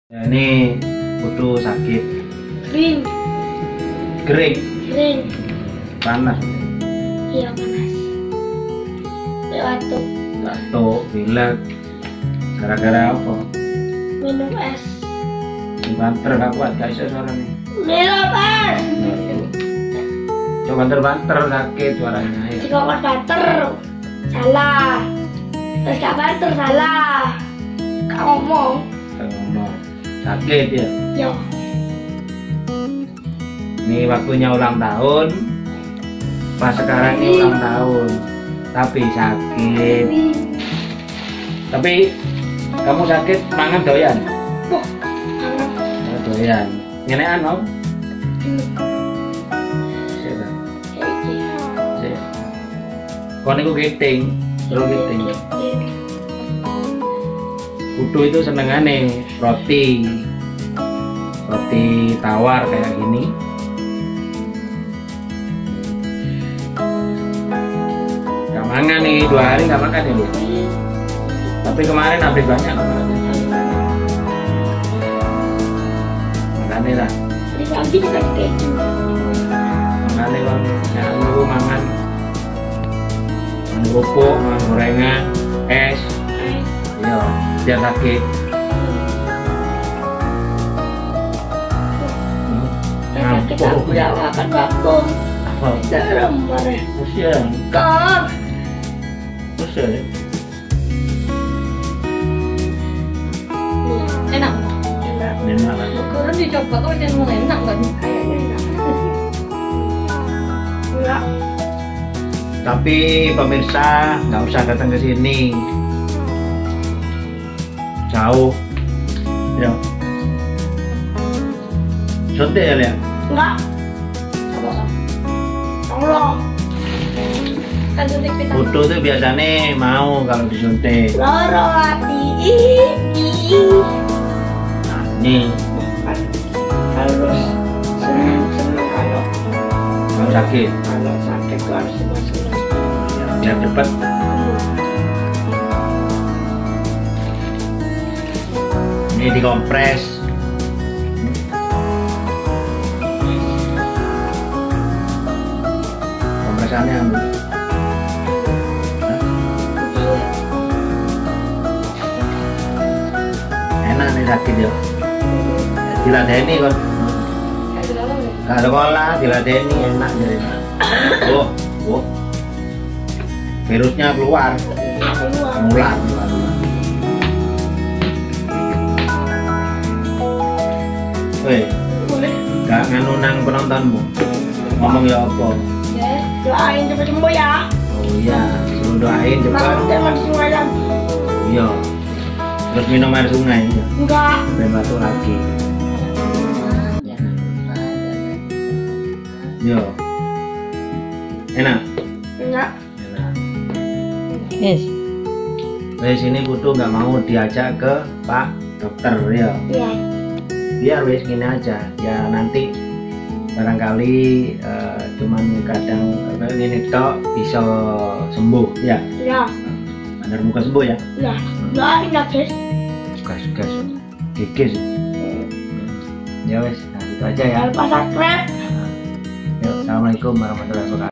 Ya, ini kudu sakit. Kering. Panas. Iya panas. Batuk. Pilek. Gara-gara apa? Minum es. Banter gak kuat, gak bisa suara nih. Minum es. Coba banter sakit suaranya. Ayo. Jika kau banter salah. Terus gak banter salah. Kau ngomong. Sakit ya. Yo. Ini waktunya ulang tahun. Pas sekarang ini ulang tahun. Tapi sakit. Tapi kamu sakit mangan doyan. Doyan. Ngenean om. Kau niku giting, terus giting. Kudu itu senengane roti tawar kayak gini. Gak mangan nih 2 hari gak makan ya Bu. Tapi kemarin habis banyak makanya lah. Makanya bang, jangan dulu mangan kerupuk, mangan gorengan, es. Iya, biar sakit. Kita udah makan bakso. Garam marah. Usia. Kak. Usia. Enak. Enak lah. Kalau dicoba kok yang enak kan? Kayaknya enak. Enggak. Tapi pemirsa nggak usah datang ke sini. Jauh. Ya. Suntik ya lihat. Enggak. Tolong. Kan suntik vitamin. Kudu tuh biasanya mau kalau disuntik. Loro hati ini. Nah, ini Harus senang kalau sakit. sakit tuh harus senang. Biar cepat. Ini dikompres. Kompresannya ambil. Enak nih sakit ya. Diladeni kan. Gak ada kolah, diladeni enak jadi. Oh. Virusnya keluar. Nular. Weh, gak nganu nang penontonmu. Ngomong ya apa? Doain cepat sembuh ya. Oh iya, suruh doain cepat. Jangan sungai lagi. Iya. Terus minum air sungai ya. Enggak. Dan batuk lagi. Yo. Enak. Enggak. Enak. Yes. Wes ini kudu nggak mau diajak ke Pak Dokter ya. Iya. Biar wes gini aja. Ya nanti barangkali cuman kadang ini tok bisa sembuh ya. Iya. Benar muka sembuh ya. Iya. Doain ya guys. Gas. Gigis. Ya wes, nah itu aja ya. Jangan lupa subscribe. Yuk, assalamualaikum warahmatullahi wabarakatuh.